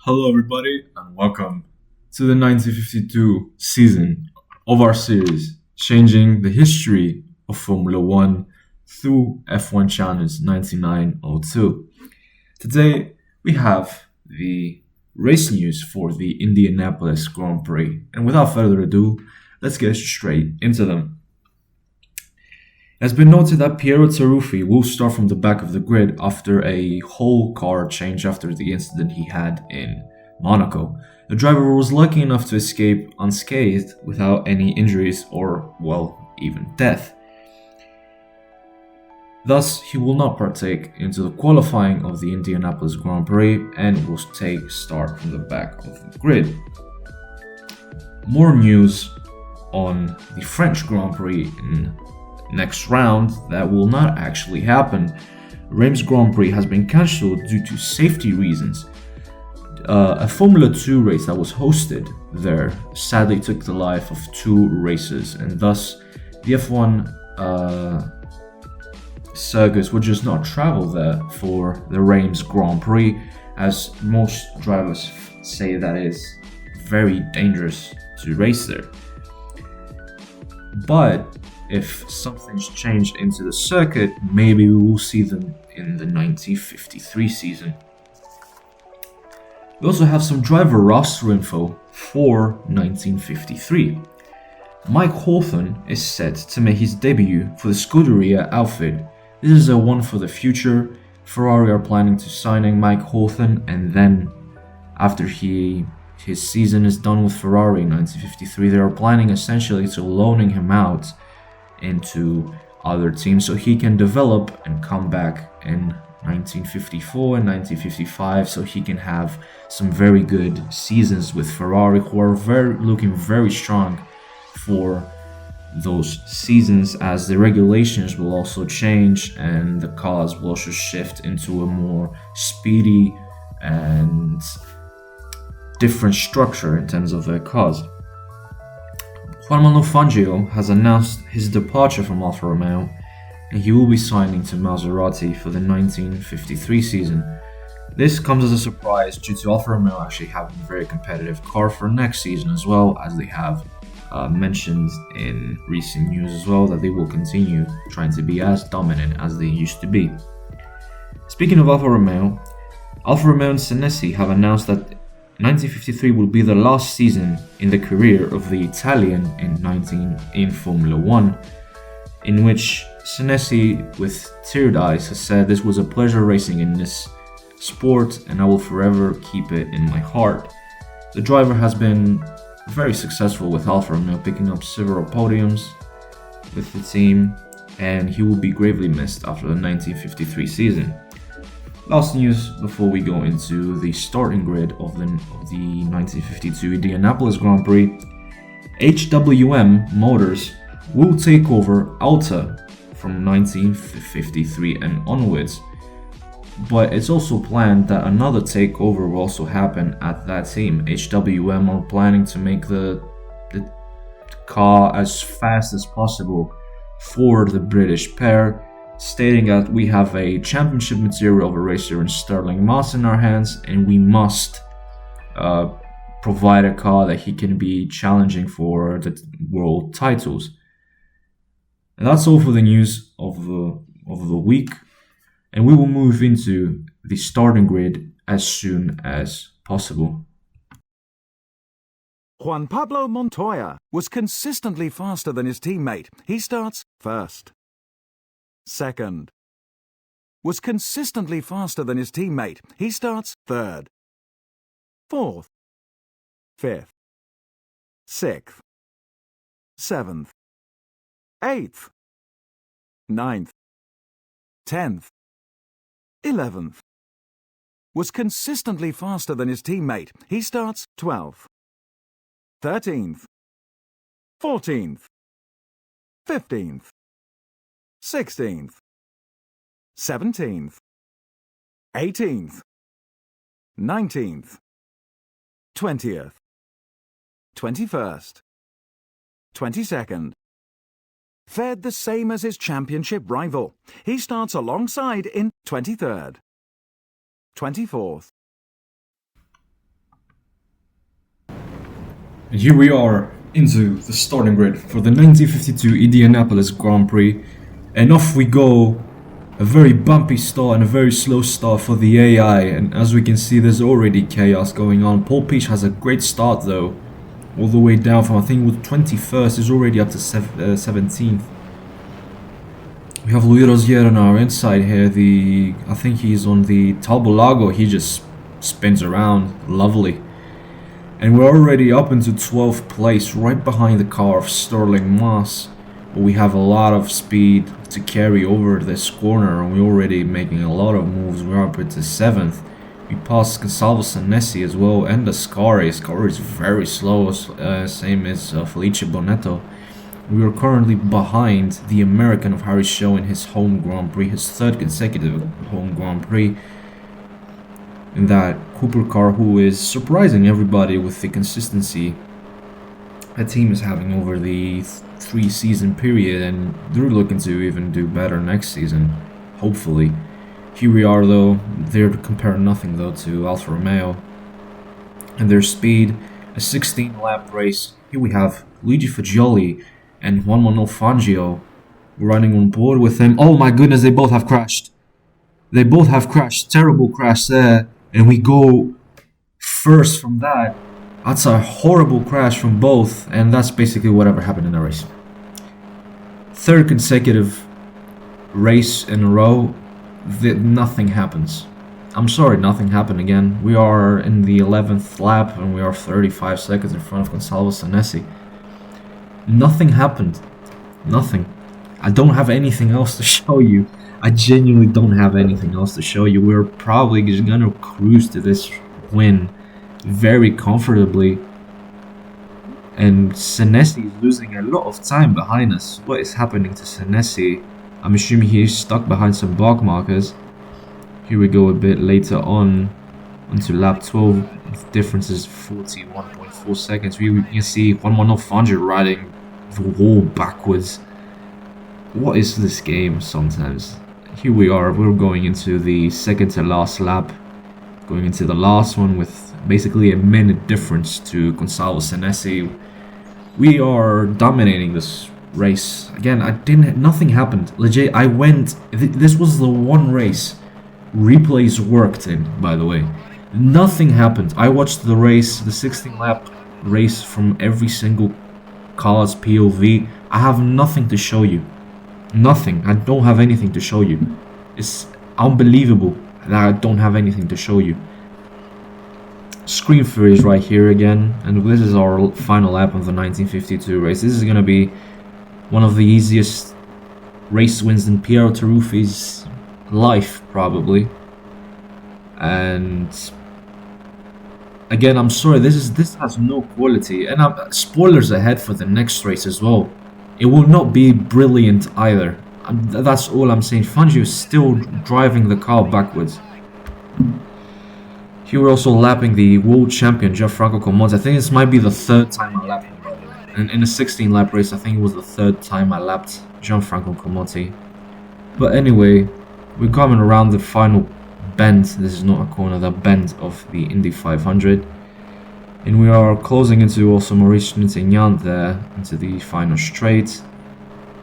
Hello, everybody, and welcome to the 1952 season of our series, changing the history of Formula One through F1 Challenge 9902. Today, we have the race news for the Indianapolis Grand Prix, and without further ado, let's get straight into them. It has been noted that Piero Taruffi will start from the back of the grid after a whole car change after the incident he had in Monaco. The driver was lucky enough to escape unscathed without any injuries or, well, even death. Thus, he will not partake into the qualifying of the Indianapolis Grand Prix and will take start from the back of the grid. More news on the French Grand Prix in next round that will not actually happen. Reims Grand Prix has been cancelled due to safety reasons. A Formula 2 race that was hosted there sadly took the life of two racers, and thus the F1 circuits would just not travel there for the Reims Grand Prix, as most drivers say that is very dangerous to race there. But if something's changed into the circuit, maybe we will see them in the 1953 season. We also have some driver roster info for 1953. Mike Hawthorne is set to make his debut for the Scuderia outfit. This is a one for the future. Ferrari are planning to signing Mike Hawthorne, and then after his season is done with Ferrari in 1953, they are planning essentially to loaning him out into other teams so he can develop and come back in 1954 and 1955 so he can have some very good seasons with Ferrari, who are looking very strong for those seasons, as the regulations will also change and the cars will also shift into a more speedy and different structure in terms of their cars. Juan Manuel Fangio has announced his departure from Alfa Romeo, and he will be signing to Maserati for the 1953 season. This comes as a surprise due to Alfa Romeo actually having a very competitive car for next season, as well as they have mentioned in recent news as well that they will continue trying to be as dominant as they used to be. Speaking of Alfa Romeo and Senesi have announced that 1953 will be the last season in the career of the Italian in Formula 1, in which Senesi, with teared eyes, has said, "This was a pleasure racing in this sport, and I will forever keep it in my heart." The driver has been very successful with Alfa Romeo, picking up several podiums with the team, and he will be gravely missed after the 1953 season. Last news before we go into the starting grid of the 1952 Indianapolis Grand Prix: HWM Motors will take over Alta from 1953 and onwards. But it's also planned that another takeover will also happen at that team. HWM are planning to make the car as fast as possible for the British pair, stating that we have a championship material of a racer in Sterling Moss in our hands, and we must provide a car that he can be challenging for the world titles. And that's all for the news of the week, and we will move into the starting grid as soon as possible. Juan Pablo Montoya was consistently faster than his teammate. He starts first. Second. Was consistently faster than his teammate. He starts third. Fourth. Fifth. Sixth. Seventh. Eighth. Ninth. 10th. 11th. Was consistently faster than his teammate. He starts 12th. 13th. 14th. 15th. 16th. 17th. 18th. 19th. 20th. 21st. 22nd. Fared the same as his championship rival. He starts alongside in 23rd. 24th. And here we are into the starting grid for the 1952 Indianapolis Grand Prix. And off we go. A very bumpy start and a very slow start for the AI. And as we can see, there's already chaos going on. Paul Piche has a great start though. All the way down from, I think, with 21st. He's already up to 17th. We have Louis Rosier on our inside here. I think he's on the Talbolago. He just spins around. Lovely. And we're already up into 12th place, right behind the car of Sterling Moss. But we have a lot of speed to carry over this corner, and we're already making a lot of moves. We're up into 7th. We passed Gonçalves Sanesi as well, and Ascari. Ascari is very slow, same as Felice Bonetto. We are currently behind the American of Harry Schell in his home Grand Prix, his 3rd consecutive home Grand Prix. In that Cooper car, who is surprising everybody with the consistency the team is having over the 3-season period, and they're looking to even do better next season, hopefully. Here we are though, they're comparing nothing though to Alfa Romeo and their speed. A 16-lap race. Here we have Luigi Fagioli and Juan Manuel Fangio running on board with him. Oh my goodness, they both have crashed. They both have crashed. Terrible crash there. And we go first from that. That's a horrible crash from both. And that's basically whatever happened in the race. 3rd consecutive race in a row. Nothing happens. I'm sorry, nothing happened again. We are in the 11th lap and we are 35 seconds in front of Gonçalves Sanesi. Nothing happened. Nothing. I don't have anything else to show you. I genuinely don't have anything else to show you. We're probably just gonna cruise to this win very comfortably. And Sanesi is losing a lot of time behind us. What is happening to Sanesi? I'm assuming he's stuck behind some block markers. Here we go a bit later on onto lap 12. The difference is 41.4 seconds. We can see Juan Manuel Fangio riding the wall backwards. What is this game sometimes? Here we are, we're going into the 2nd to last lap. Going into the last one with basically a minute difference to Gonçalves Sanesi. We are dominating this race. Again, nothing happened. Legit, this was the one race replays worked in, by the way. Nothing happened. I watched the race, the 16-lap race from every single car's POV. I have nothing to show you. Nothing. I don't have anything to show you. It's unbelievable that I don't have anything to show you. Screen freeze right here again, and this is our final lap of the 1952 race. This is going to be one of the easiest race wins in Piero Taruffi's life, probably. And again, I'm sorry, this has no quality. And spoilers ahead for the next race as well. It will not be brilliant either. That's all I'm saying. Fangio is still driving the car backwards. Here we're also lapping the world champion Gianfranco Comonti. I think this might be the 3rd time I lapped him. And in a 16-lap race, I think it was the 3rd time I lapped Gianfranco Comonti. But anyway, we're coming around the final bend. This is not a corner, the bend of the Indy 500. And we are closing into also Maurice Trintignant there, into the final straight.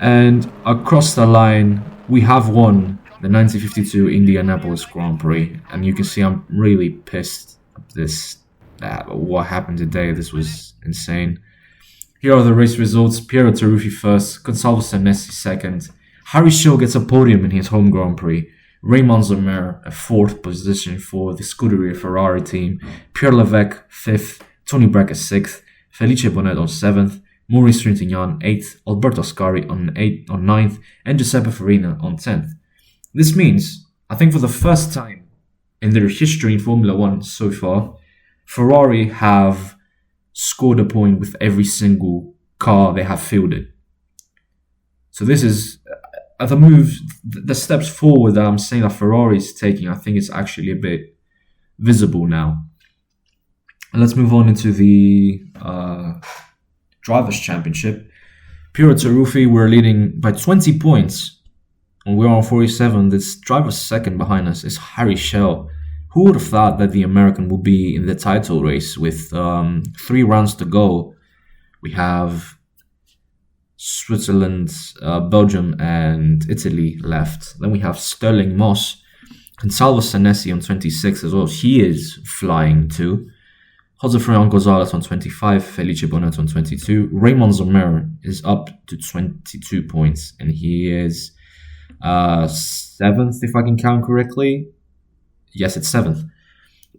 And across the line, we have won the 1952 Indianapolis Grand Prix. And you can see I'm really pissed at what happened today. This was insane. Here are the race results. Piero Taruffi 1st, Gonçalves Sanesi 2nd. Harry Schell gets a podium in his home Grand Prix. Raymond Zomer a 4th position for the Scuderia Ferrari team. Pierre Levesque 5th, Tony Brack 6th, Felice Bonetto 7th, Maurice Trintignant 8th, Alberto Ascari on 9th, and Giuseppe Farina on 10th. This means, I think for the first time in their history in Formula 1 so far, Ferrari have scored a point with every single car they have fielded. So this is the moves, the steps forward that I'm saying that Ferrari is taking. I think it's actually a bit visible now. And let's move on into the Drivers' Championship. Piero Taruffi, we're leading by 20 points. And we're on 47. This driver's second behind us is Harry Schell Who would have thought that the American would be in the title race with 3 rounds to go? We have Switzerland, Belgium, and Italy left. Then we have Sterling Moss and Salvo Sanesi on 26 as well. He is flying too. Jose Fernando Gonzalez on 25, Felice Bonet on 22. Raymond Zomer is up to 22 points, and he is 7th, if I can count correctly. Yes, it's 7th.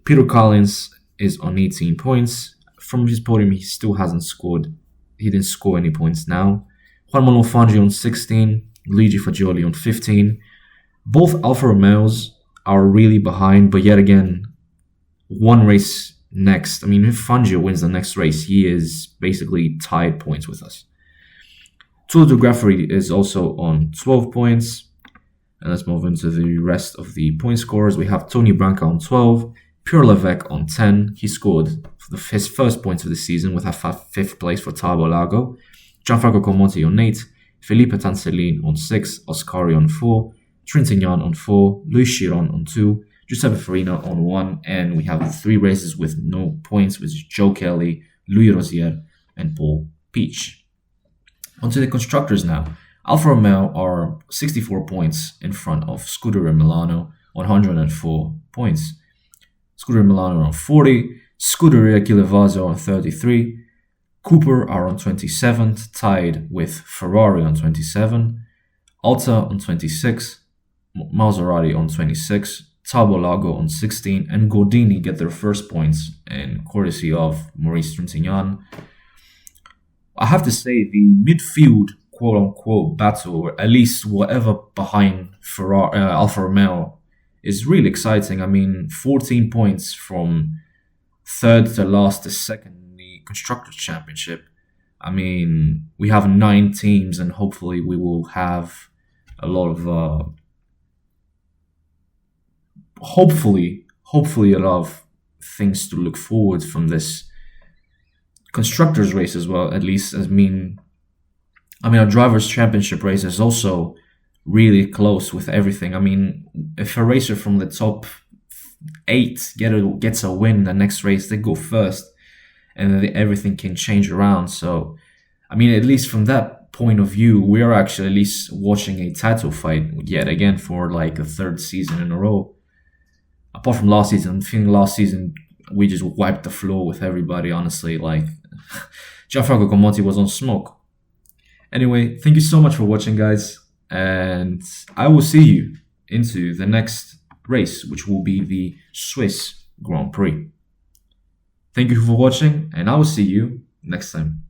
Peter Collins is on 18 points. From his podium, he still hasn't scored. He didn't score any points now. Juan Manuel Fangio on 16. Luigi Fagioli on 15. Both Alfa Romeos are really behind, but yet again, one race next. I mean, if Fangio wins the next race, he is basically tied points with us. Tour de Graffery is also on 12 points. And let's move into the rest of the point scorers. We have Tony Branca on 12, Pierre Levesque on 10. He scored his first points of the season with a 5th place for Tabo Lago. Gianfranco Comonti on 8, Felipe Tancelin on 6, Oscari on 4, Trintignant on 4, Luis Chiron on 2, Giuseppe Farina on 1, and we have 3 races with no points, which is Joe Kelly, Louis Rosier, and Paul Peach. On to the constructors now. Alfa Romeo are 64 points in front of Scuderia Milano, 104 points. Scuderia Milano are on 40, Scuderia Chilevazzo on 33, Cooper are on 27th, tied with Ferrari on 27, Alta on 26, Maserati on 26, Tabo Lago on 16, and Gordini get their first points in courtesy of Maurice Trintignant. I have to say the midfield quote-unquote battle, or at least whatever behind Alfa Romeo, is really exciting. I mean, 14 points from third to last to second in the Constructors' Championship. I mean, we have 9 teams, and hopefully we will have a lot of hopefully a lot of things to look forward from this constructors race as well. At least, I mean, our drivers' championship race is also really close with everything. I mean, if a racer from the top 8 gets a win the next race, they go first, and then everything can change around. So, I mean, at least from that point of view, we are actually at least watching a title fight yet again for like a 3rd season in a row. Apart from last season, I think last season we just wiped the floor with everybody, honestly. Like, Gianfranco Comonti was on smoke. Anyway, thank you so much for watching, guys, and I will see you into the next race, which will be the Swiss Grand Prix. Thank you for watching, and I will see you next time.